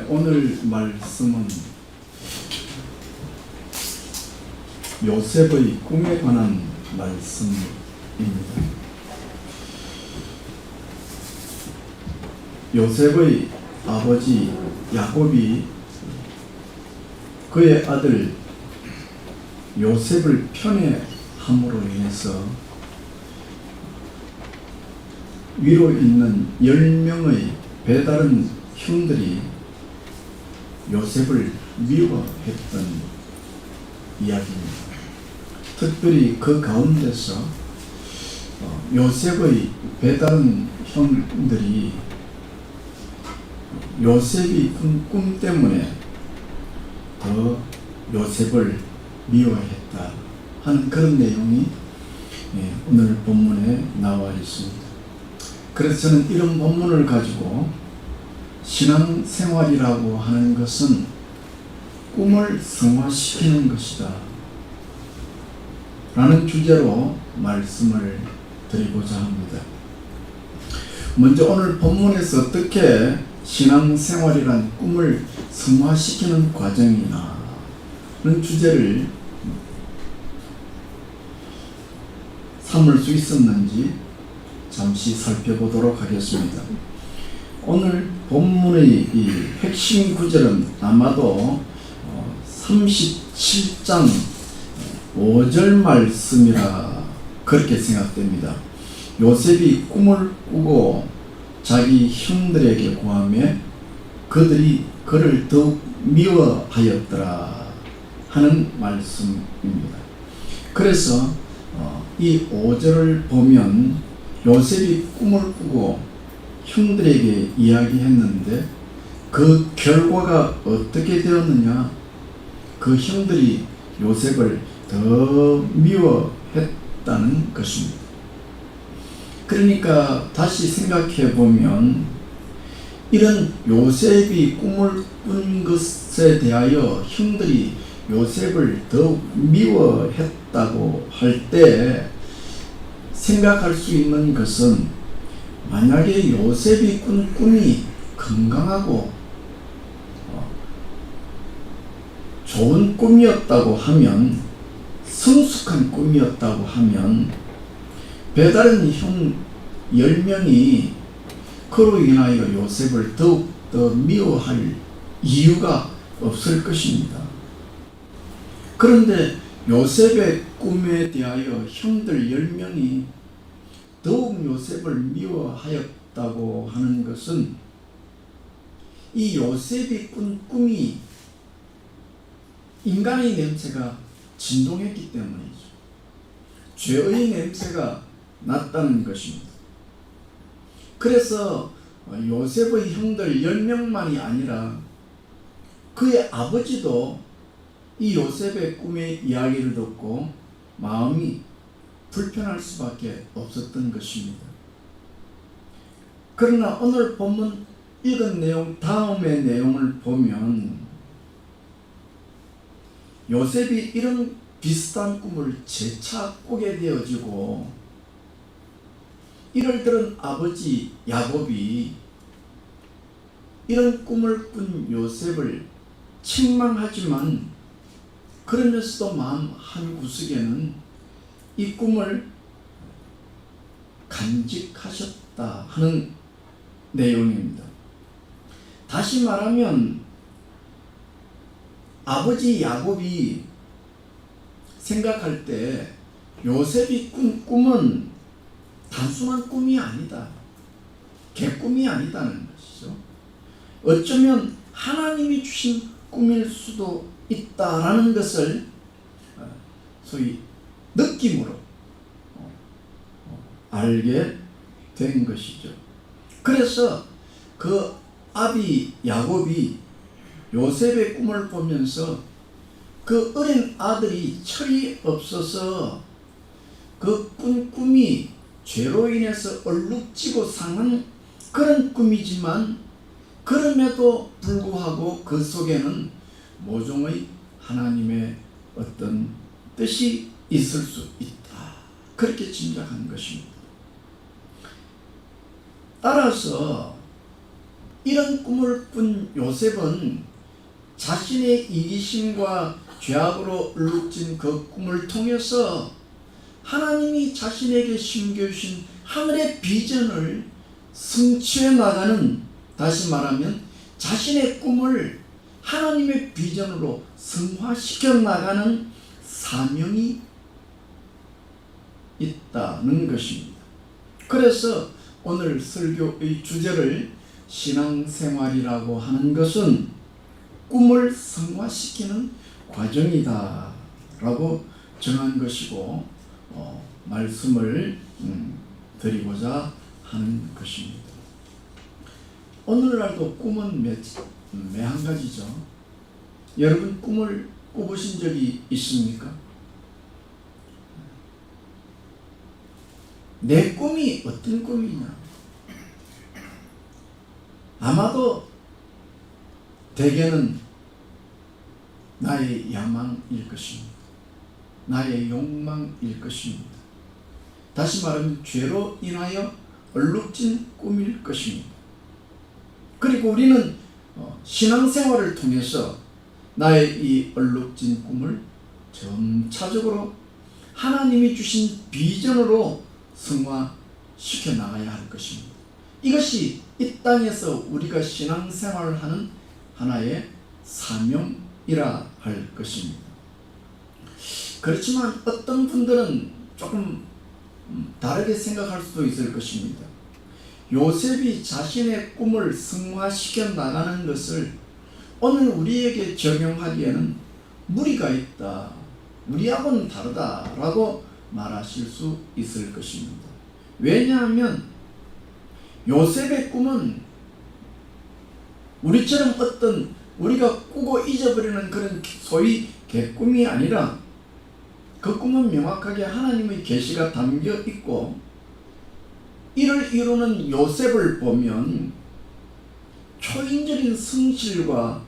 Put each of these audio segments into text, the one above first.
오늘 말씀은 요셉의 꿈에 관한 말씀입니다. 요셉의 아버지 야곱이 그의 아들 요셉을 편애함으로 인해서 위로 있는 10명의 배다른 형들이 요셉을 미워했던 이야기입니다. 특별히 그 가운데서 요셉의 배다른 형들이 요셉이 꾼 꿈 때문에 더 요셉을 미워했다 하는 그런 내용이 오늘 본문에 나와 있습니다. 그래서 저는 이런 본문을 가지고 신앙생활이라고 하는 것은 꿈을 성화시키는 것이다 라는 주제로 말씀을 드리고자 합니다. 먼저 오늘 본문에서 어떻게 신앙생활이란 꿈을 성화시키는 과정이나 는 주제를 삼을 수 있었는지 잠시 살펴보도록 하겠습니다. 오늘 본문의 이 핵심 구절은 아마도 37장 5절 말씀이라 그렇게 생각됩니다. 요셉이 꿈을 꾸고 자기 형들에게 구하며 그들이 그를 더욱 미워하였더라 하는 말씀입니다. 그래서 이 5절을 보면 요셉이 꿈을 꾸고 형들에게 이야기했는데 그 결과가 어떻게 되었느냐? 그 형들이 요셉을 더 미워했다는 것입니다. 그러니까 다시 생각해 보면 이런 요셉이 꿈을 꾼 것에 대하여 형들이 요셉을 더욱 미워했다고 할 때 생각할 수 있는 것은 만약에 요셉이 꾼 꿈이 건강하고 좋은 꿈이었다고 하면, 성숙한 꿈이었다고 하면 배다른 형 10명이 그로 인하여 요셉을 더욱 더 미워할 이유가 없을 것입니다. 그런데 요셉의 꿈에 대하여 형들 10명이 더욱 요셉을 미워하였다고 하는 것은 이 요셉이 꾼 꿈이 인간의 냄새가 진동했기 때문이죠. 죄의 냄새가 났다는 것입니다. 그래서 요셉의 형들 10명만이 아니라 그의 아버지도 이 요셉의 꿈의 이야기를 듣고 마음이 불편할 수밖에 없었던 것입니다. 그러나 오늘 본문 읽은 내용 다음의 내용을 보면 요셉이 이런 비슷한 꿈을 재차 꾸게 되어지고 이를 들은 아버지 야곱이 이런 꿈을 꾼 요셉을 책망하지만 그러면서도 마음 한구석에는 이 꿈을 간직하셨다 하는 내용입니다. 다시 말하면 아버지 야곱이 생각할 때 요셉이 꾼 꿈은 단순한 꿈이 아니다, 개꿈이 아니다는 것이죠. 어쩌면 하나님이 주신 꿈일 수도 있다라는 것을 소위 느낌으로 알게 된 것이죠. 그래서 그 아비 야곱이 요셉의 꿈을 보면서 그 어린 아들이 철이 없어서 그 꾼 꿈이 죄로 인해서 얼룩지고 상한 그런 꿈이지만 그럼에도 불구하고 그 속에는 모종의 하나님의 어떤 뜻이 있을 수 있다, 그렇게 짐작한 것입니다. 따라서 이런 꿈을 꾼 요셉은 자신의 이기심과 죄악으로 얼룩진 그 꿈을 통해서 하나님이 자신에게 심겨주신 하늘의 비전을 성취해 나가는, 다시 말하면 자신의 꿈을 하나님의 비전으로 성화시켜 나가는 사명이 있다는 것입니다. 그래서 오늘 설교의 주제를 신앙생활이라고 하는 것은 꿈을 성화시키는 과정이다 라고 정한 것이고 말씀을 드리고자 하는 것입니다. 오늘날도 꿈은 매한 가지죠. 여러분 꿈을 꿔보신 적이 있습니까? 내 꿈이 어떤 꿈이냐? 아마도 대개는 나의 야망일 것입니다. 나의 욕망일 것입니다. 다시 말하면 죄로 인하여 얼룩진 꿈일 것입니다. 그리고 우리는 신앙생활을 통해서 나의 이 얼룩진 꿈을 점차적으로 하나님이 주신 비전으로 성화시켜 나가야 할 것입니다. 이것이 이 땅에서 우리가 신앙생활을 하는 하나의 사명이라 할 것입니다. 그렇지만 어떤 분들은 조금 다르게 생각할 수도 있을 것입니다. 요셉이 자신의 꿈을 성화시켜 나가는 것을 오늘 우리에게 적용하기에는 무리가 있다, 우리하고는 다르다라고 말하실 수 있을 것입니다. 왜냐하면 요셉의 꿈은 우리처럼 어떤 우리가 꾸고 잊어버리는 그런 소위 개꿈이 아니라 그 꿈은 명확하게 하나님의 계시가 담겨 있고, 이를 이루는 요셉을 보면 초인적인 성실과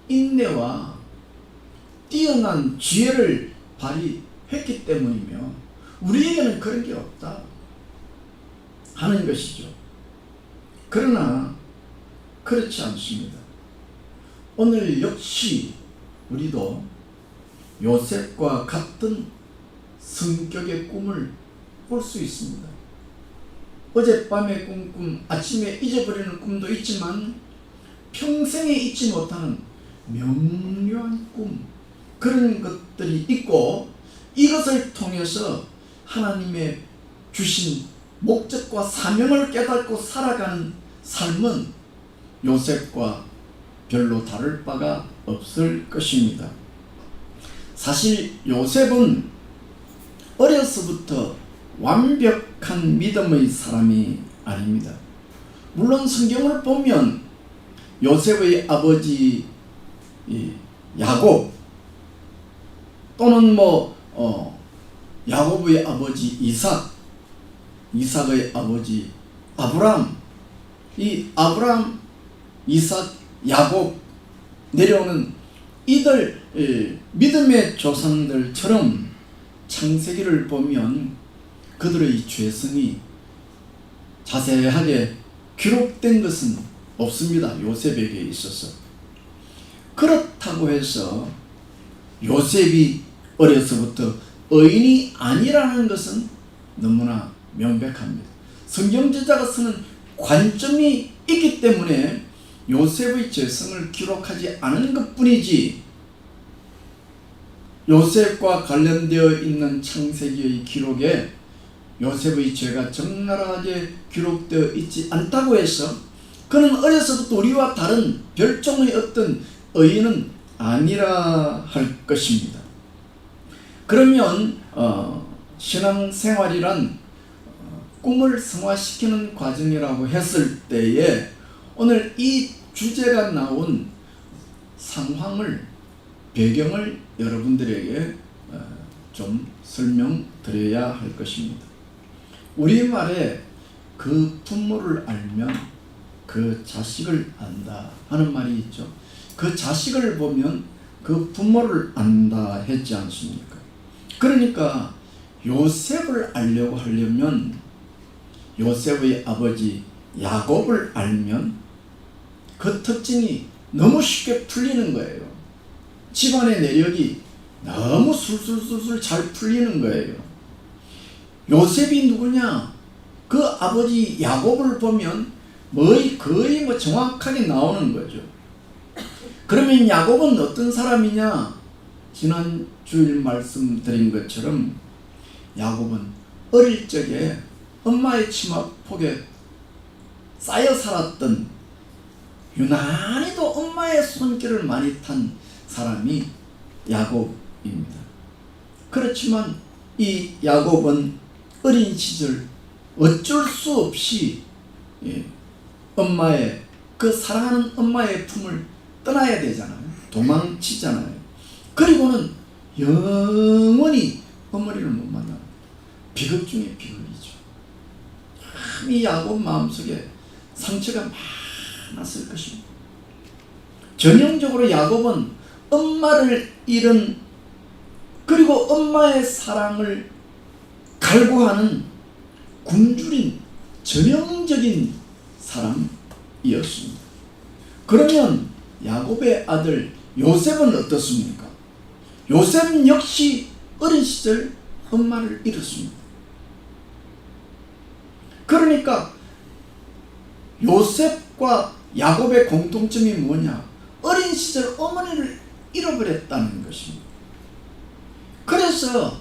인내와 뛰어난 지혜를 발휘했기 때문이며 우리에게는 그런 게 없다 하는 것이죠. 그러나 그렇지 않습니다. 오늘 역시 우리도 요셉과 같은 성격의 꿈을 꿀 수 있습니다. 어젯밤에 꾼 꿈, 아침에 잊어버리는 꿈도 있지만 평생에 잊지 못하는 명료한 꿈, 그런 것들이 있고, 이것을 통해서 하나님의 주신 목적과 사명을 깨닫고 살아가는 삶은 요셉과 별로 다를 바가 없을 것입니다. 사실 요셉은 어려서부터 완벽한 믿음의 사람이 아닙니다. 물론 성경을 보면 요셉의 아버지 야곱, 또는 야곱의 아버지 이삭, 이삭의 아버지 아브람, 이 아브람, 이삭, 야곱 내려오는 이들 믿음의 조상들처럼 창세기를 보면 그들의 죄성이 자세하게 기록된 것은 없습니다. 요셉에게 있어서. 그렇다고 해서 요셉이 어려서부터 의인이 아니라는 것은 너무나 명백합니다. 성경 저자가 쓰는 관점이 있기 때문에 요셉의 죄성을 기록하지 않은 것뿐이지, 요셉과 관련되어 있는 창세기의 기록에 요셉의 죄가 적나라하게 기록되어 있지 않다고 해서 그는 어려서부터 우리와 다른 별종의 어떤 의인은 아니라 할 것입니다. 그러면 신앙생활이란 꿈을 성화시키는 과정이라고 했을 때에 오늘 이 주제가 나온 상황을, 배경을 여러분들에게 좀 설명드려야 할 것입니다. 우리말에 그 부모를 알면 그 자식을 안다 하는 말이 있죠. 그 자식을 보면 그 부모를 안다 했지 않습니까? 그러니까 요셉을 알려고 하려면 요셉의 아버지 야곱을 알면 그 특징이 너무 쉽게 풀리는 거예요. 집안의 내력이 너무 술술술술 잘 풀리는 거예요. 요셉이 누구냐? 그 아버지 야곱을 보면 거의 정확하게 나오는 거죠. 그러면 야곱은 어떤 사람이냐? 지난 주일 말씀드린 것처럼 야곱은 어릴 적에 엄마의 치마폭에 쌓여 살았던, 유난히도 엄마의 손길을 많이 탄 사람이 야곱입니다. 그렇지만 이 야곱은 어린 시절 어쩔 수 없이 엄마의, 그 사랑하는 엄마의 품을 떠나야 되잖아요. 도망치잖아요. 그리고는 영원히 어머니를 못 만나요. 비극 중에 비극이죠. 참 이 야곱 마음속에 상처가 많았을 것입니다. 전형적으로 야곱은 엄마를 잃은, 그리고 엄마의 사랑을 갈구하는 굶주린 전형적인 사람이었습니다. 그러면 야곱의 아들 요셉은 어떻습니까? 요셉 역시 어린 시절 엄마를 잃었습니다. 그러니까 요셉과 야곱의 공통점이 뭐냐? 어린 시절 어머니를 잃어버렸다는 것입니다. 그래서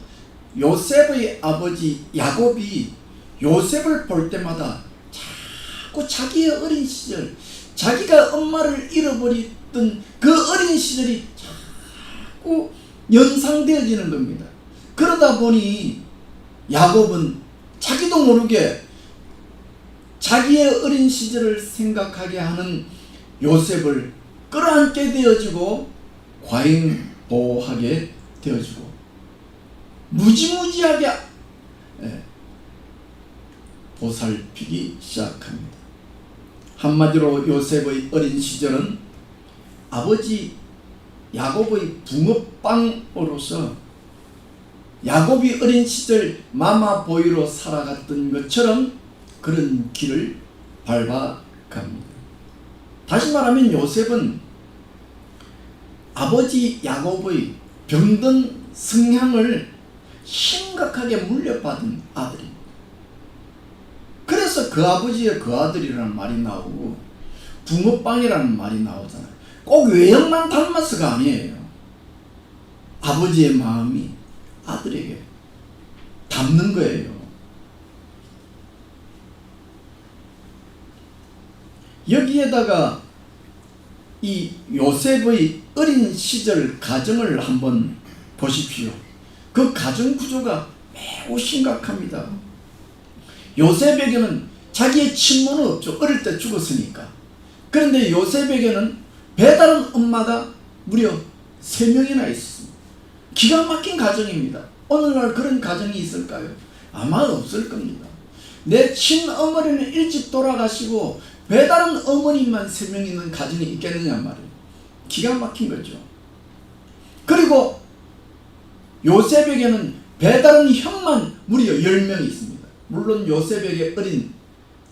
요셉의 아버지 야곱이 요셉을 볼 때마다 자꾸 자기의 어린 시절, 자기가 엄마를 잃어버렸던 그 어린 시절이 자꾸 연상되어지는 겁니다. 그러다 보니 야곱은 자기도 모르게 자기의 어린 시절을 생각하게 하는 요셉을 끌어안게 되어지고 과잉보호하게 되어지고 무지무지하게 보살피기 시작합니다. 한마디로 요셉의 어린 시절은 아버지 야곱의 붕어빵으로서 야곱이 어린 시절 마마보이로 살아갔던 것처럼 그런 길을 밟아갑니다. 다시 말하면 요셉은 아버지 야곱의 병든 성향을 심각하게 물려받은 아들입니다. 그래서 그 아버지의 그 아들이라는 말이 나오고 붕어빵이라는 말이 나오잖아요. 꼭 외형만 닮아서가 아니에요. 아버지의 마음이 아들에게 닿는 거예요. 여기에다가 이 요셉의 어린 시절 가정을 한번 보십시오. 그 가정 구조가 매우 심각합니다. 요셉에게는 자기의 친모는 없죠. 어릴 때 죽었으니까. 그런데 요셉에게는 배다른 엄마가 무려 3명이나 있습니다. 기가 막힌 가정입니다. 오늘날 그런 가정이 있을까요? 아마 없을 겁니다. 내 친어머니는 일찍 돌아가시고 배다른 어머니만 3명 있는 가정이 있겠느냐 말이에요. 기가 막힌 거죠. 그리고 요셉에게는 배다른 형만 무려 10명이 있습니다. 물론 요셉에게 어린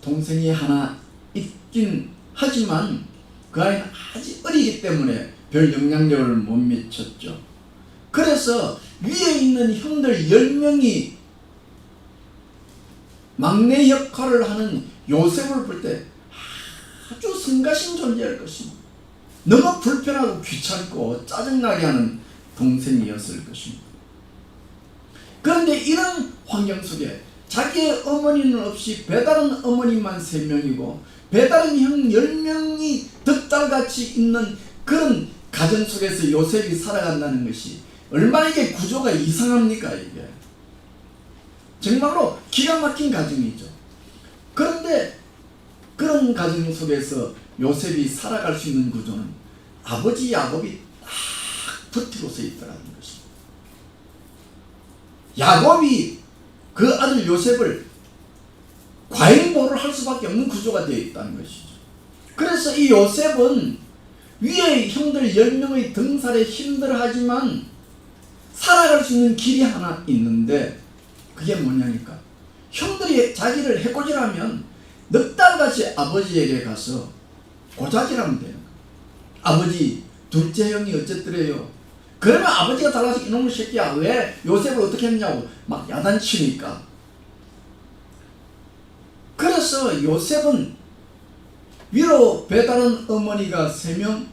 동생이 하나 있긴 하지만 그 아이는 아직 어리기 때문에 별 영향력을 못 미쳤죠. 그래서 위에 있는 형들 10명이 막내 역할을 하는 요셉을 볼 때 아주 성가신 존재일 것입니다. 너무 불편하고 귀찮고 짜증나게 하는 동생이었을 것입니다. 그런데 이런 환경 속에 자기의 어머니는 없이 배다른 어머니만 3명이고 배다른 형 10명이 덕달같이 있는 그런 가정 속에서 요셉이 살아간다는 것이 얼마나 이게 구조가 이상합니까? 이게 정말로 기가 막힌 가정이죠. 그런데 그런 가정 속에서 요셉이 살아갈 수 있는 구조는 아버지 야곱이 딱 버티고 서 있더라는 것입니다. 야곱이 그 아들 요셉을 과잉보호를 할 수밖에 없는 구조가 되어 있다는 것이죠. 그래서 이 요셉은 위에 형들 10명의 등살에 힘들어하지만 살아갈 수 있는 길이 하나 있는데 그게 뭐냐니까 형들이 자기를 해코지라면 넉 달같이 아버지에게 가서 고자질하면 돼요. 아버지 둘째 형이 어쨌더래요. 그러면 아버지가 달라서 이놈의 새끼야 왜 요셉을 어떻게 했냐고 막 야단치니까. 그래서 요셉은 위로 배다른 어머니가 3명,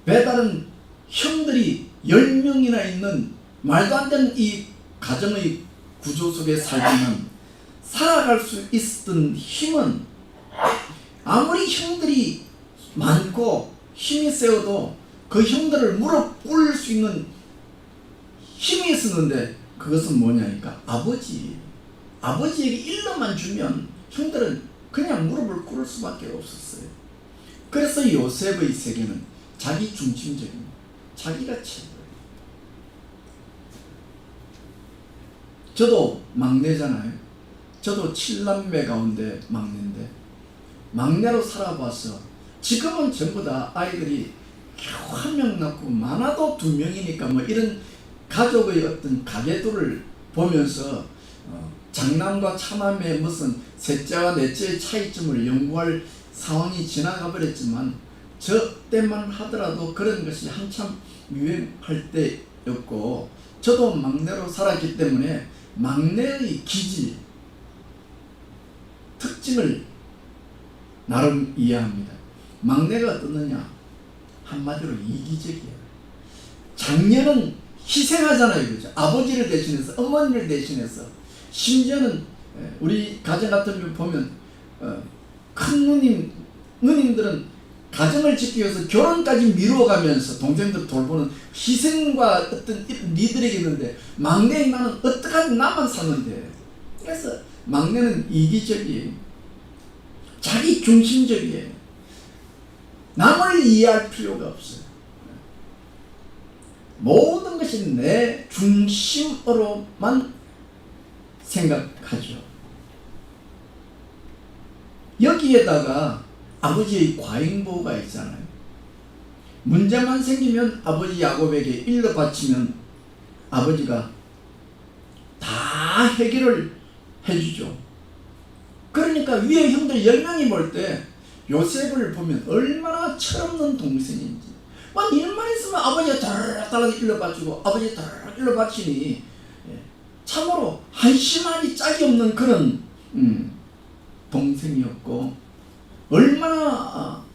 배다른 형들이 10명이나 있는 말도 안 되는 이 가정의 구조 속에 살지만 살아갈 수 있었던 힘은 아무리 형들이 많고 힘이 세어도 그 형들을 무릎 꿇을 수 있는 힘이 있었는데 그것은 뭐냐니까 아버지에게 일러만 주면 형들은 그냥 무릎을 꿇을 수밖에 없었어요. 그래서 요셉의 세계는 자기 중심적인 자기가 최고예요. 저도 막내잖아요. 저도 7남매 가운데 막내인데 막내로 살아봐서 지금은 전부 다 아이들이 겨우 1명 낳고 많아도 2명이니까 뭐 이런 가족의 어떤 가계도를 보면서 장남과 차남의 무슨 셋째와 넷째의 차이점을 연구할 상황이 지나가 버렸지만 저 때만 하더라도 그런 것이 한참 유행할 때였고 저도 막내로 살았기 때문에 막내의 기질, 특징을 나름 이해합니다. 막내가 어떻느냐? 한마디로 이기적이에요. 장녀는 희생하잖아요. 그죠? 아버지를 대신해서, 어머니를 대신해서. 심지어는 우리 가정 같은 경우 보면 큰 누님들은 가정을 지키기 위해서 결혼까지 미뤄가면서 동생들 돌보는 희생과 어떤 니들에게 있는데 막내인 나는 어떡하지 나만 사는데. 그래서 막내는 이기적이에요. 자기 중심적이에요. 남을 이해할 필요가 없어요. 모든 것이 내 중심으로만 생각하죠. 여기에다가 아버지의 과잉보호가 있잖아요. 문제만 생기면 아버지 야곱에게 일러 바치면 아버지가 다 해결을 해주죠. 그러니까 위에 형들 10명이 볼 때 요셉을 보면 얼마나 철없는 동생인지 막 일만 있으면 아버지가 다락다락 일러 바치고 아버지가 다락 일러 바치니 참으로 한심하니 짝이 없는 그런 동생이었고 얼마나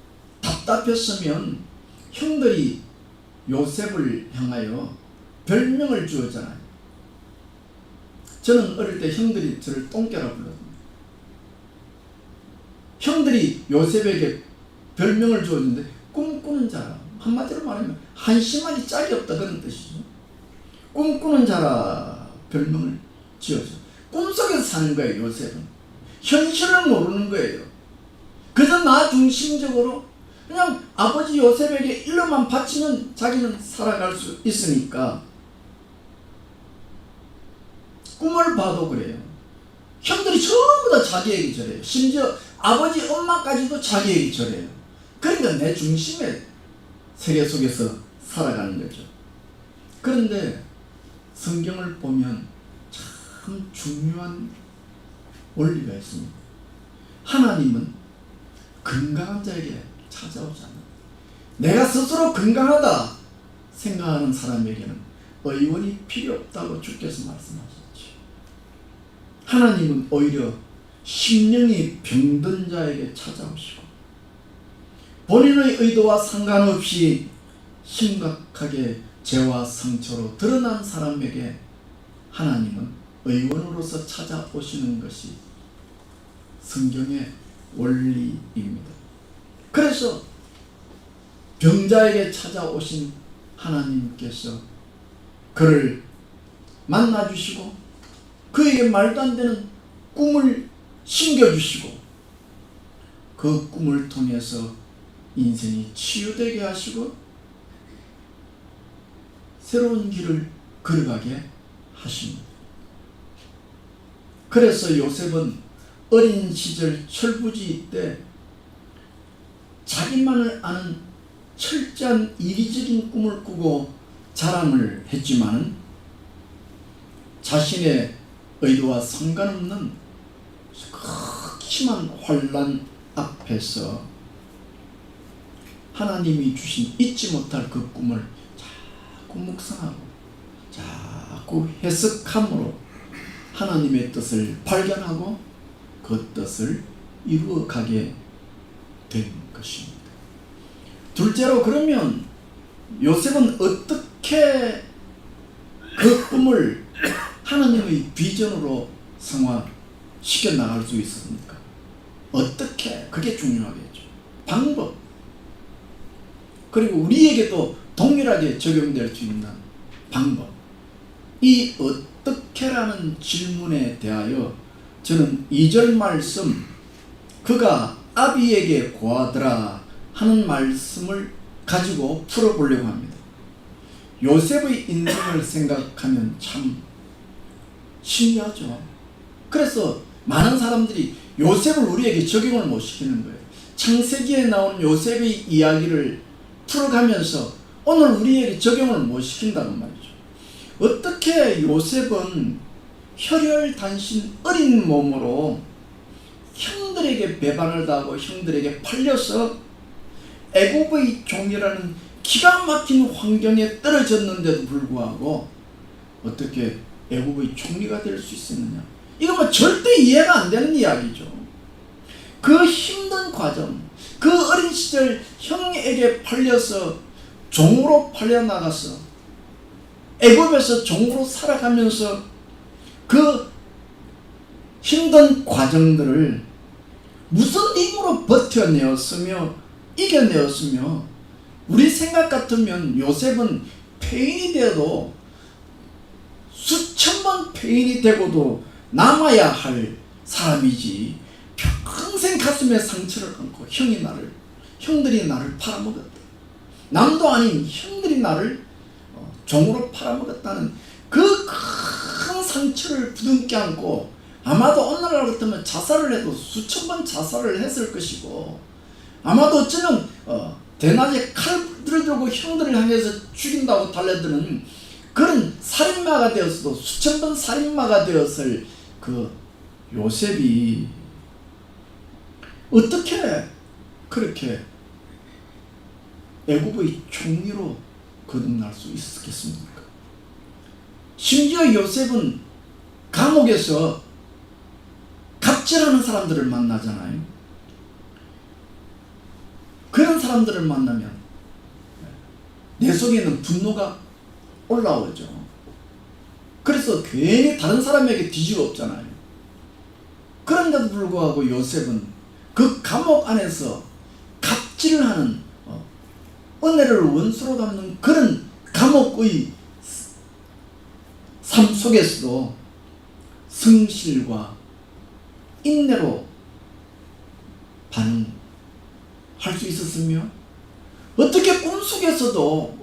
답답했으면 형들이 요셉을 향하여 별명을 주었잖아요. 저는 어릴 때 형들이 저를 똥개라 불렀습니다. 형들이 요셉에게 별명을 주었는데 꿈꾸는 자라, 한마디로 말하면 한심하니 짝이 없다 그런 뜻이죠. 꿈꾸는 자라 별명을 지어서 꿈속에서 사는 거예요. 요셉은 현실을 모르는 거예요. 그저 나 중심적으로 그냥 아버지 요셉에게 일러만 바치면 자기는 살아갈 수 있으니까 꿈을 봐도 그래요. 형들이 전부 다 자기에게 절해요. 심지어 아버지 엄마까지도 자기에게 절해요. 그러니까 내 중심의 세계 속에서 살아가는 거죠. 그런데 성경을 보면 참 중요한 원리가 있습니다. 하나님은 건강한 자에게 찾아오지 않아요. 내가 스스로 건강하다 생각하는 사람에게는 의원이 필요 없다고 주께서 말씀하셨죠. 하나님은 오히려 심령이 병든 자에게 찾아오시고 본인의 의도와 상관없이 심각하게 죄와 상처로 드러난 사람에게 하나님은 의원으로서 찾아오시는 것이 성경의 원리입니다. 그래서 병자에게 찾아오신 하나님께서 그를 만나주시고 그에게 말도 안 되는 꿈을 심겨주시고 그 꿈을 통해서 인생이 치유되게 하시고 새로운 길을 걸어가게 하십니다. 그래서 요셉은 어린 시절 철부지 때 자기만을 아는 철저한 이기적인 꿈을 꾸고 자랑을 했지만 자신의 의도와 상관없는 극심한 환난 앞에서 하나님이 주신 잊지 못할 그 꿈을 자꾸 묵상하고 자꾸 해석함으로 하나님의 뜻을 발견하고 그 뜻을 이루어가게 된 것입니다. 둘째로, 그러면 요셉은 어떻게 그 꿈을 하나님의 비전으로 성화시켜 나갈 수 있었습니까? 어떻게? 그게 중요하겠죠. 방법, 그리고 우리에게도 동일하게 적용될 수 있는 방법. 이 어떻게라는 질문에 대하여 저는 2절 말씀, 그가 아비에게 고하더라 하는 말씀을 가지고 풀어보려고 합니다. 요셉의 인생을 생각하면 참 신기하죠. 그래서 많은 사람들이 요셉을 우리에게 적용을 못 시키는 거예요. 창세기에 나온 요셉의 이야기를 풀어가면서 오늘 우리에게 적용을 못 시킨다는 말이죠. 어떻게 요셉은 혈혈단신 어린 몸으로 형들에게 배반을 당하고 형들에게 팔려서 애굽의 종이라는 기가 막힌 환경에 떨어졌는데도 불구하고 어떻게 애굽의 총리가 될 수 있었느냐? 이건 뭐 절대 이해가 안 되는 이야기죠. 그 힘든 과정, 그 어린 시절 형에게 팔려서 종으로 팔려나가서 애굽에서 종으로 살아가면서 그 힘든 과정들을 무슨 힘으로 버텨내었으며 이겨내었으며, 우리 생각 같으면 요셉은 폐인이 되어도 수천 번 폐인이 되고도 남아야 할 사람이지, 평생 가슴에 상처를 안고 형들이 나를 팔아먹었다, 남도 아닌 형들이 나를 종으로 팔아먹었다는 그 큰 상처를 부둥켜 안고 아마도 오늘날 같으면 자살을 해도 수천 번 자살을 했을 것이고, 아마도 어쩌면 대낮에 칼들을 들고 형들을 향해서 죽인다고 달려드는 그런 살인마가 되었어도 수천 번 살인마가 되었을 그 요셉이 어떻게 그렇게 애굽의 총리로 거듭날 수 있었겠습니까? 심지어 요셉은 감옥에서 갑질하는 사람들을 만나잖아요. 그런 사람들을 만나면 내 속에는 분노가 올라오죠. 그래서 괜히 다른 사람에게 뒤집어 엎잖아요. 그런데도 불구하고 요셉은 그 감옥 안에서 갑질을 하는, 은혜를 원수로 갚는 그런 감옥의 삶 속에서도 성실과 인내로 반응할 수 있었으며, 어떻게 꿈속에서도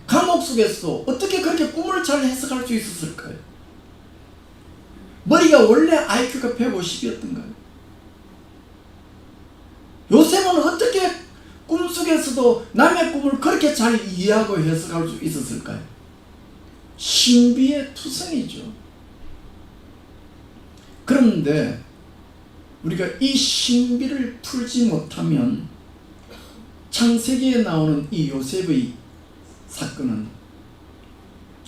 감옥 속에서도 어떻게 그렇게 꿈을 잘 해석할 수 있었을까요? 머리가 원래 IQ가 150이었던가요? 요셉은 어떻게 꿈속에서도 남의 꿈을 그렇게 잘 이해하고 해석할 수 있었을까요? 신비의 투성이죠. 그런데 우리가 이 신비를 풀지 못하면 창세기에 나오는 이 요셉의 사건은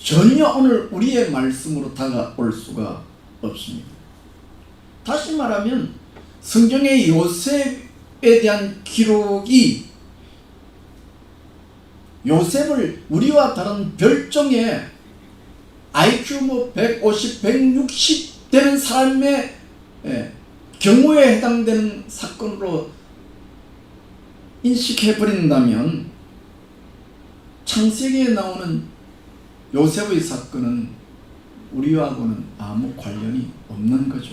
전혀 오늘 우리의 말씀으로 다가올 수가 없습니다. 다시 말하면 성경의 요셉에 대한 기록이 요셉을 우리와 다른 별종의 IQ 150, 160 되는 사람의 경우에 해당되는 사건으로 인식해버린다면 창세기에 나오는 요셉의 사건은 우리하고는 아무 관련이 없는 거죠.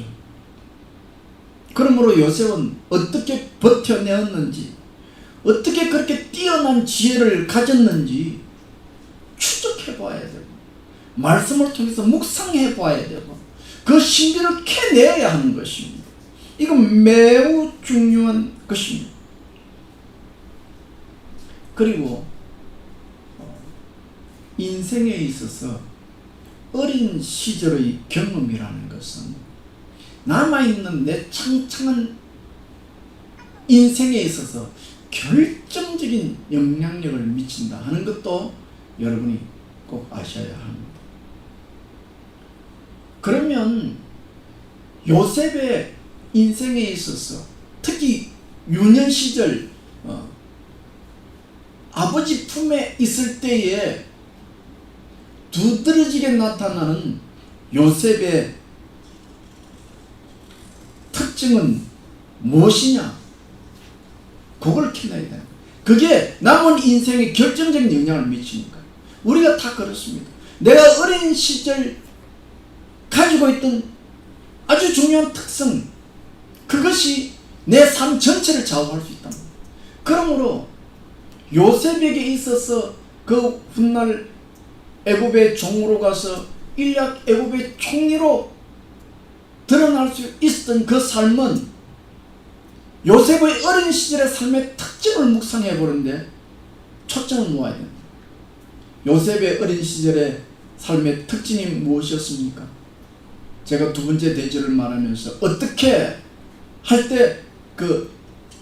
그러므로 요셉은 어떻게 버텨내었는지, 어떻게 그렇게 뛰어난 지혜를 가졌는지 추적해봐야 되고, 말씀을 통해서 묵상해봐야 되고, 그 신비를 캐내야 하는 것입니다. 이건 매우 중요한 것입니다. 그리고 인생에 있어서 어린 시절의 경험이라는 것은 남아있는 내 창창한 인생에 있어서 결정적인 영향력을 미친다 하는 것도 여러분이 꼭 아셔야 합니다. 그러면 요셉의 인생에 있어서 특히 유년 시절 아버지 품에 있을 때에 두드러지게 나타나는 요셉의 특징은 무엇이냐? 그걸 캐내야 돼요. 그게 남은 인생에 결정적인 영향을 미치니까. 우리가 다 그렇습니다. 내가 어린 시절 가지고 있던 아주 중요한 특성, 그것이 내 삶 전체를 좌우할 수 있다. 그러므로 요셉에게 있어서 그 훗날 애굽의 종으로 가서 일약 애굽의 총리로 드러날 수 있었던 그 삶은 요셉의 어린 시절의 삶의 특징을 묵상해 보는데 초점을 놓아야 됩니다. 요셉의 어린 시절의 삶의 특징이 무엇이었습니까? 제가 두 번째 대절을 말하면서 어떻게 할 때 그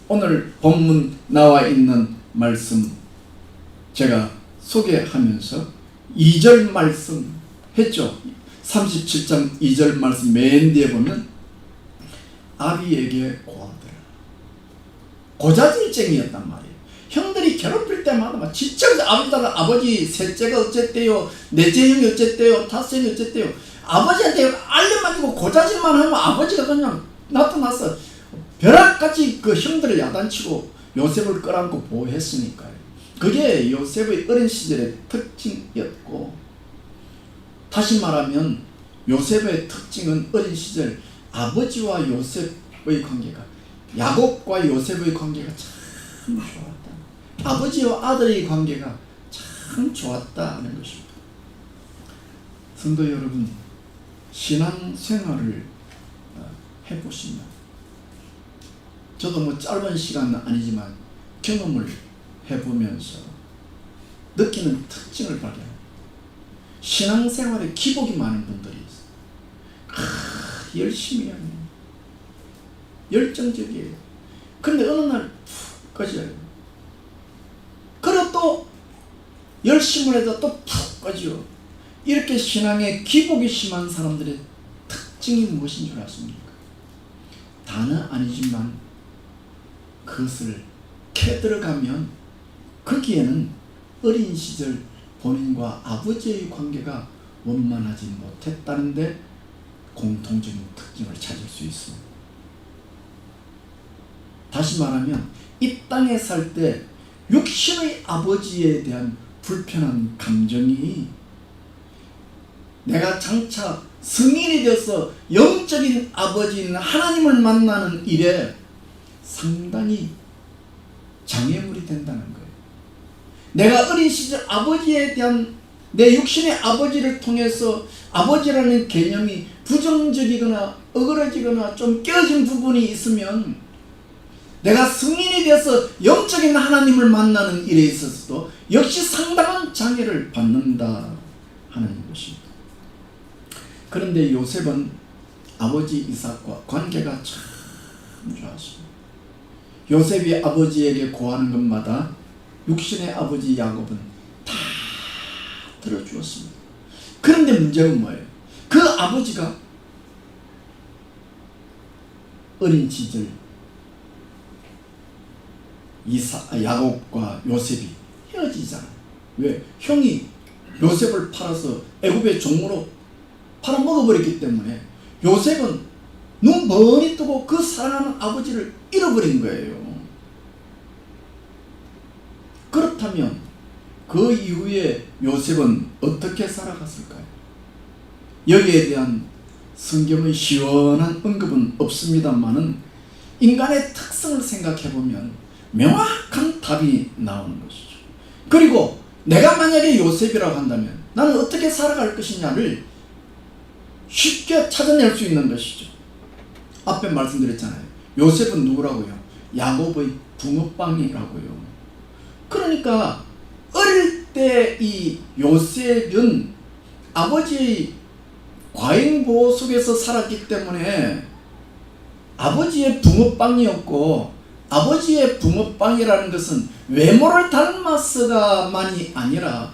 오늘 본문 나와 있는 말씀 제가 소개하면서 2절 말씀 했죠. 37장 2절 말씀 맨 뒤에 보면 아비에게 고하더라. 고자질쟁이였단 말이에요. 형들이 괴롭힐 때마다 막 진짜 아버지 셋째가 어쨌대요, 넷째 형이 어쨌대요, 다섯째 형이 어쨌대요. 아버지한테 알려만 주고 고자질만 하면 아버지가 그냥 나타나서 벼락같이 그 형들을 야단치고 요셉을 끌어안고 보호했으니까요. 그게 요셉의 어린 시절의 특징이었고, 다시 말하면 요셉의 특징은 어린 시절 아버지와 요셉의 관계가, 야곱과 요셉의 관계가 참 좋았다. 아버지와 아들의 관계가 참 좋았다는 것입니다. 성도 여러분, 신앙생활을 해보시면, 저도 뭐 짧은 시간은 아니지만 경험을 해보면서 느끼는 특징을 발견해요. 신앙생활에 기복이 많은 분들이 있어요. 열심히 하네요. 열정적이에요. 근데 어느 날 푹 꺼져요. 그리고 또 열심을 해도 또 푹 꺼져. 이렇게 신앙에 기복이 심한 사람들의 특징이 무엇인 줄 아십니까? 다는 아니지만 그것을 캐들어가면 거기에는 어린 시절 본인과 아버지의 관계가 원만하지 못했다는데 공통적인 특징을 찾을 수 있습니다. 다시 말하면 이 땅에 살 때 육신의 아버지에 대한 불편한 감정이 내가 장차 성인이 되어서 영적인 아버지인 하나님을 만나는 일에 상당히 장애물이 된다는 거예요. 내가 어린 시절 아버지에 대한 내 육신의 아버지를 통해서 아버지라는 개념이 부정적이거나 어그러지거나 좀 깨어진 부분이 있으면 내가 성인이 되어서 영적인 하나님을 만나는 일에 있어서도 역시 상당한 장애를 받는다 하는 것입니다. 그런데 요셉은 아버지 이삭과 관계가 참 좋았습니다. 요셉이 아버지에게 고하는 것마다 육신의 아버지 야곱은 다 들어주었습니다. 그런데 문제는 뭐예요? 그 아버지가 어린 시절 야곱과 요셉이 헤어지잖아요. 왜? 형이 요셉을 팔아서 애굽의 종으로 팔아먹어버렸기 때문에 요셉은 눈 멀리 뜨고 그 사랑하는 아버지를 잃어버린 거예요. 그렇다면 그 이후에 요셉은 어떻게 살아갔을까요? 여기에 대한 성경의 시원한 언급은 없습니다만은 인간의 특성을 생각해보면 명확한 답이 나오는 것이죠. 그리고 내가 만약에 요셉이라고 한다면 나는 어떻게 살아갈 것이냐를 쉽게 찾아낼 수 있는 것이죠. 앞에 말씀드렸잖아요. 요셉은 누구라고요? 야곱의 붕어빵이라고요. 그러니까 어릴 때 이 요셉은 아버지의 과잉보호 속에서 살았기 때문에 아버지의 붕어빵이었고 아버지의 붕어빵이라는 것은 외모를 닮았어가만이 아니라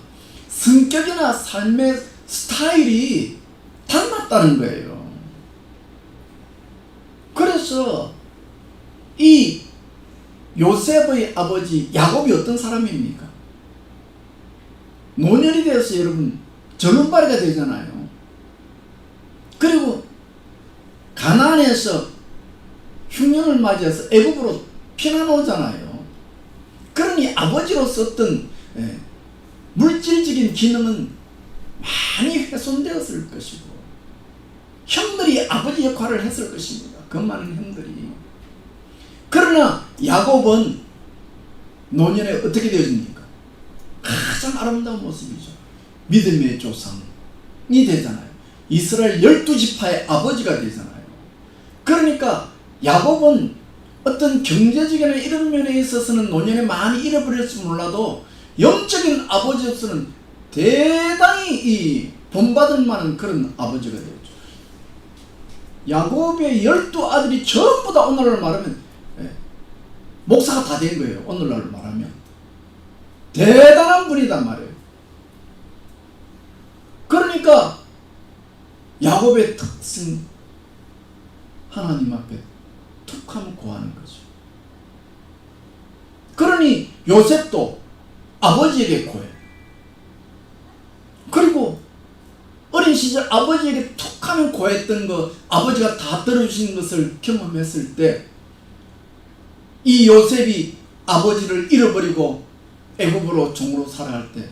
성격이나 삶의 스타일이 닮았다는 거예요. 그래서 이 요셉의 아버지 야곱이 어떤 사람입니까? 노년이 되어서 여러분 젊은발이가 되잖아요. 그리고 가나안에서 흉년을 맞이해서 애굽으로 피난 오잖아요. 그러니 아버지로서 어떤 물질적인 기능은 많이 훼손되었을 것이고 형들이 아버지 역할을 했을 것입니다. 그 많은 형들이. 그러나 야곱은 노년에 어떻게 되어집니까? 가장 아름다운 모습이죠. 믿음의 조상이 되잖아요. 이스라엘 12지파의 아버지가 되잖아요. 그러니까 야곱은 어떤 경제적이나 이런 면에 있어서는 노년에 많이 잃어버렸을지 몰라도 영적인 아버지로서는 대단히 본받을 만한 그런 아버지가 되었죠. 야곱의 12아들이 전부 다 오늘날 말하면 목사가 다 된 거예요. 오늘날 말하면 대단한 분이단 말이에요. 그러니까 야곱의 특성, 하나님 앞에 툭하면 고하는 거죠. 그러니 요셉도 아버지에게 고해. 그리고 어린 시절 아버지에게 툭하면 고했던 거, 아버지가 다 들어주신 것을 경험했을 때 이 요셉이 아버지를 잃어버리고 애굽으로 종으로 살아갈 때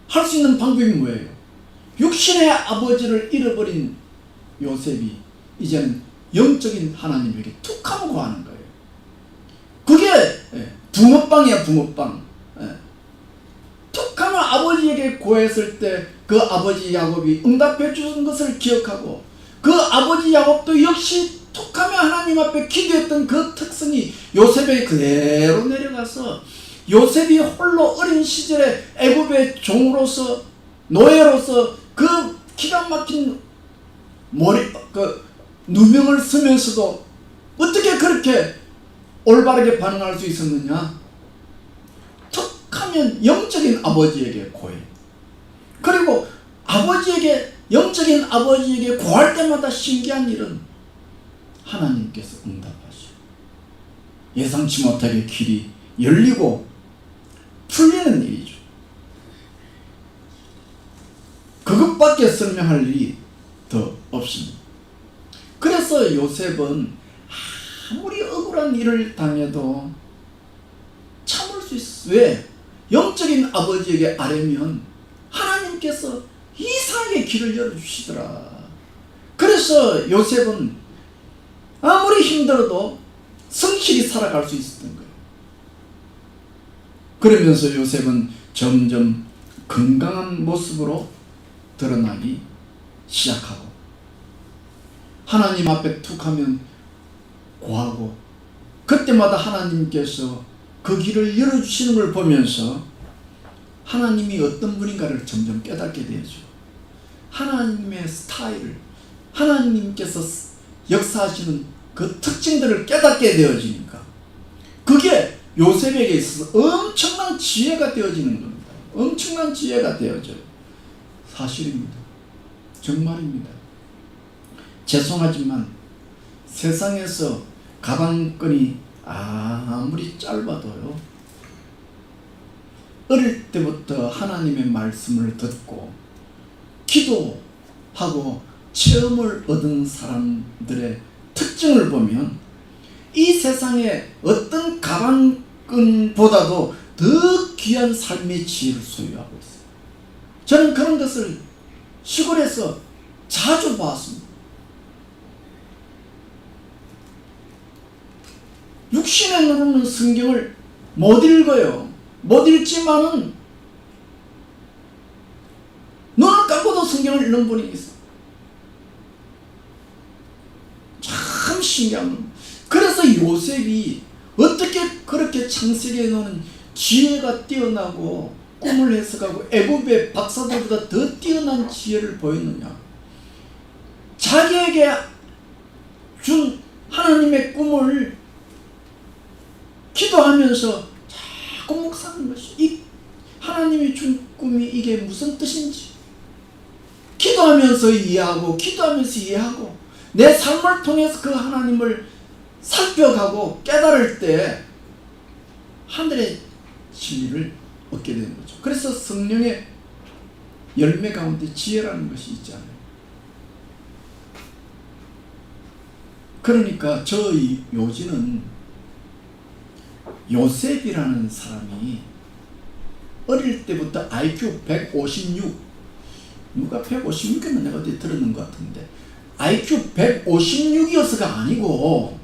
할 수 있는 방법이 뭐예요? 육신의 아버지를 잃어버린 요셉이 이제는 영적인 하나님에게 툭하면 고하는 거예요. 그게 붕어빵이야, 붕어빵. 툭하면 아버지에게 고했을 때 그 아버지 야곱이 응답해 주신 것을 기억하고 그 아버지 야곱도 역시 툭하면 하나님 앞에 기도했던 그 특성이 요셉에 그대로 내려가서 요셉이 홀로 어린 시절에 애굽의 종으로서 노예로서 그 기가 막힌 누명을 쓰면서도 어떻게 그렇게 올바르게 반응할 수 있었느냐? 툭하면 영적인 아버지에게 고해. 그리고 영적인 아버지에게 고할 때마다 신기한 일은 하나님께서 응답하시고 예상치 못하게 길이 열리고 풀리는 일이죠. 그것밖에 설명할 일이 더 없습니다. 그래서 요셉은 아무리 억울한 일을 당해도 참을 수 있어. 왜? 영적인 아버지에게 아뢰면 하나님께서 이상하게 길을 열어주시더라. 그래서 요셉은 아무리 힘들어도 성실히 살아갈 수 있었던 거예요. 그러면서 요셉은 점점 건강한 모습으로 드러나기 시작하고 하나님 앞에 툭하면 고하고 그때마다 하나님께서 그 길을 열어주시는 걸 보면서 하나님이 어떤 분인가를 점점 깨닫게 되죠. 하나님의 스타일을, 하나님께서 역사하시는 그 특징들을 깨닫게 되어지니까 그게 요셉에게 있어서 엄청난 지혜가 되어지는 겁니다. 엄청난 지혜가 되어져요. 사실입니다. 정말입니다. 죄송하지만 세상에서 가방끈이 아무리 짧아도요, 어릴 때부터 하나님의 말씀을 듣고 기도하고 체험을 얻은 사람들의 특징을 보면 이 세상에 어떤 가방끈보다도 더 귀한 삶의 지혜를 소유하고 있어요. 저는 그런 것을 시골에서 자주 보았습니다. 육신의 눈으로는 성경을 못 읽어요. 못 읽지만은 눈을 감고도 성경을 읽는 분이 있어요. 참 신기한 겁니다. 그래서 요셉이 어떻게 그렇게 창세기에는 지혜가 뛰어나고 꿈을 해석하고 애굽의 박사들보다 더 뛰어난 지혜를 보였느냐? 자기에게 준 하나님의 꿈을 기도하면서 자꾸 묵상하는 것이, 이 하나님이 준 꿈이 이게 무슨 뜻인지 기도하면서 이해하고, 기도하면서 이해하고, 내 삶을 통해서 그 하나님을 살펴가고 깨달을 때 하늘의 진리를 얻게 되는 거죠. 그래서 성령의 열매 가운데 지혜라는 것이 있잖아요. 그러니까 저희 요지는 요셉이라는 사람이 어릴 때부터 IQ 156, 누가 156이면 내가 어디 들었는 것 같은데, IQ 156이어서가 아니고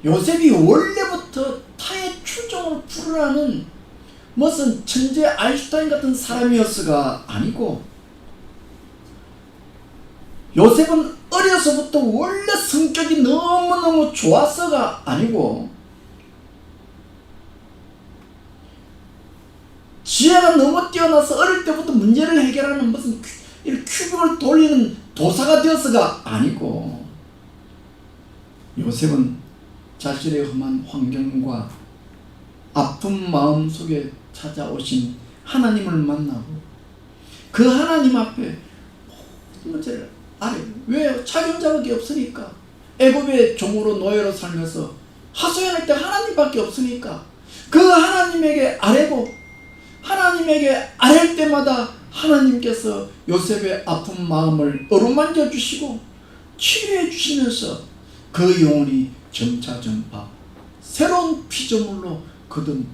요셉이 원래부터 타의 추종을 풀으라는 무슨 천재 아인슈타인 같은 사람이었어가 아니고, 요셉은 어려서부터 원래 성격이 너무너무 좋았어가 아니고, 지혜가 너무 뛰어나서 어릴 때부터 문제를 해결하는 무슨 큐빅을 돌리는 도사가 되어서가 아니고, 요셉은 자신의 험한 환경과 아픈 마음 속에 찾아오신 하나님을 만나고 그 하나님 앞에 모든 문제를 아뢰요. 왜요? 자기 혼자밖에 없으니까. 애굽의 종으로 노예로 살면서 하소연할 때 하나님밖에 없으니까 그 하나님에게 아뢰고, 하나님에게 아뢰 때마다 하나님께서 요셉의 아픈 마음을 어루만져 주시고 치료해 주시면서 그 영혼이 점차점파 새로운 피조물로 거듭났다고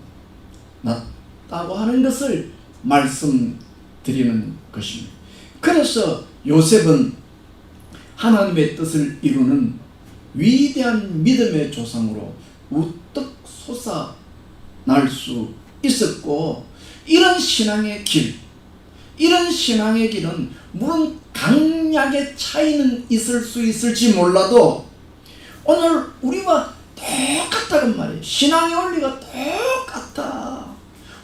하는 것을 말씀드리는 것입니다. 그래서 요셉은 하나님의 뜻을 이루는 위대한 믿음의 조상으로 우뚝 솟아날 수 있었고, 이런 신앙의 길, 이런 신앙의 길은 물론 강약의 차이는 있을 수 있을지 몰라도 오늘 우리와 똑같다는 말이에요. 신앙의 원리가 똑같아.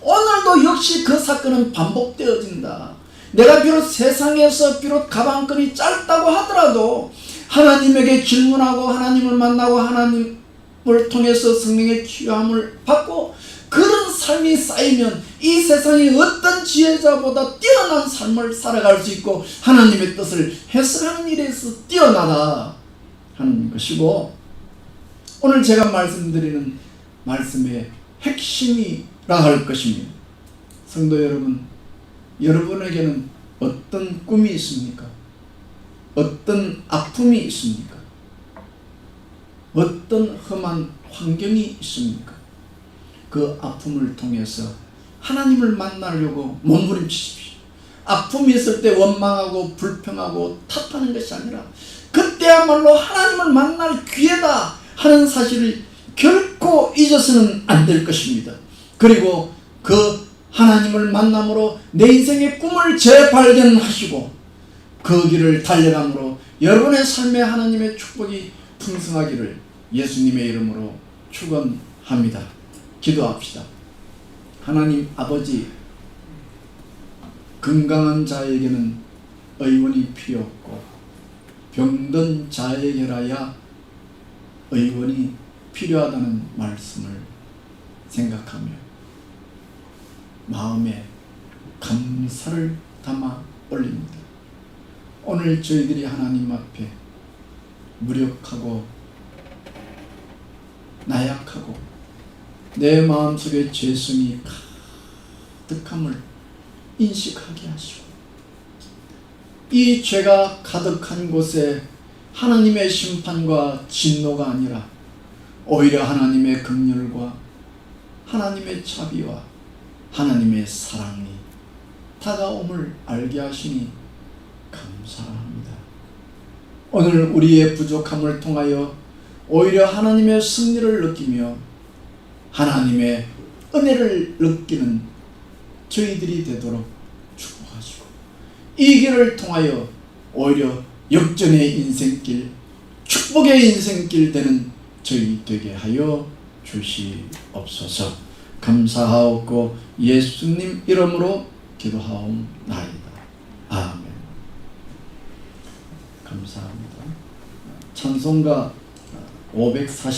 오늘도 역시 그 사건은 반복되어진다. 내가 비록 세상에서 비록 가방끈이 짧다고 하더라도 하나님에게 질문하고 하나님을 만나고 하나님을 통해서 성령의 치유함을 받고 그런 삶이 쌓이면 이 세상의 어떤 지혜자보다 뛰어난 삶을 살아갈 수 있고 하나님의 뜻을 해석하는 일에서 뛰어나다 하는 것이고, 오늘 제가 말씀드리는 말씀의 핵심이라 할 것입니다. 성도 여러분, 여러분에게는 어떤 꿈이 있습니까? 어떤 아픔이 있습니까? 어떤 험한 환경이 있습니까? 그 아픔을 통해서 하나님을 만나려고 몸부림치십시오. 아픔이 있을 때 원망하고 불평하고 탓하는 것이 아니라 그때야말로 하나님을 만날 기회다 하는 사실을 결코 잊어서는 안 될 것입니다. 그리고 그 하나님을 만남으로 내 인생의 꿈을 재발견하시고 그 길을 달려감으로 여러분의 삶에 하나님의 축복이 풍성하기를 예수님의 이름으로 축원합니다. 기도합시다. 하나님 아버지, 건강한 자에게는 의원이 필요 없고 병든 자에게라야 의원이 필요하다는 말씀을 생각하며 마음에 감사를 담아 올립니다. 오늘 저희들이 하나님 앞에 무력하고 나약하고 내 마음속에 죄성이 가득함을 인식하게 하시고, 이 죄가 가득한 곳에 하나님의 심판과 진노가 아니라 오히려 하나님의 긍휼과 하나님의 자비와 하나님의 사랑이 다가옴을 알게 하시니 감사합니다. 오늘 우리의 부족함을 통하여 오히려 하나님의 승리를 느끼며 하나님의 은혜를 느끼는 저희들이 되도록 축복하시고, 이 길을 통하여 오히려 역전의 인생길, 축복의 인생길 되는 저희 되게 하여 주시옵소서. 감사하옵고 예수님 이름으로 기도하옵나이다. 아멘. 감사합니다. 찬송가 540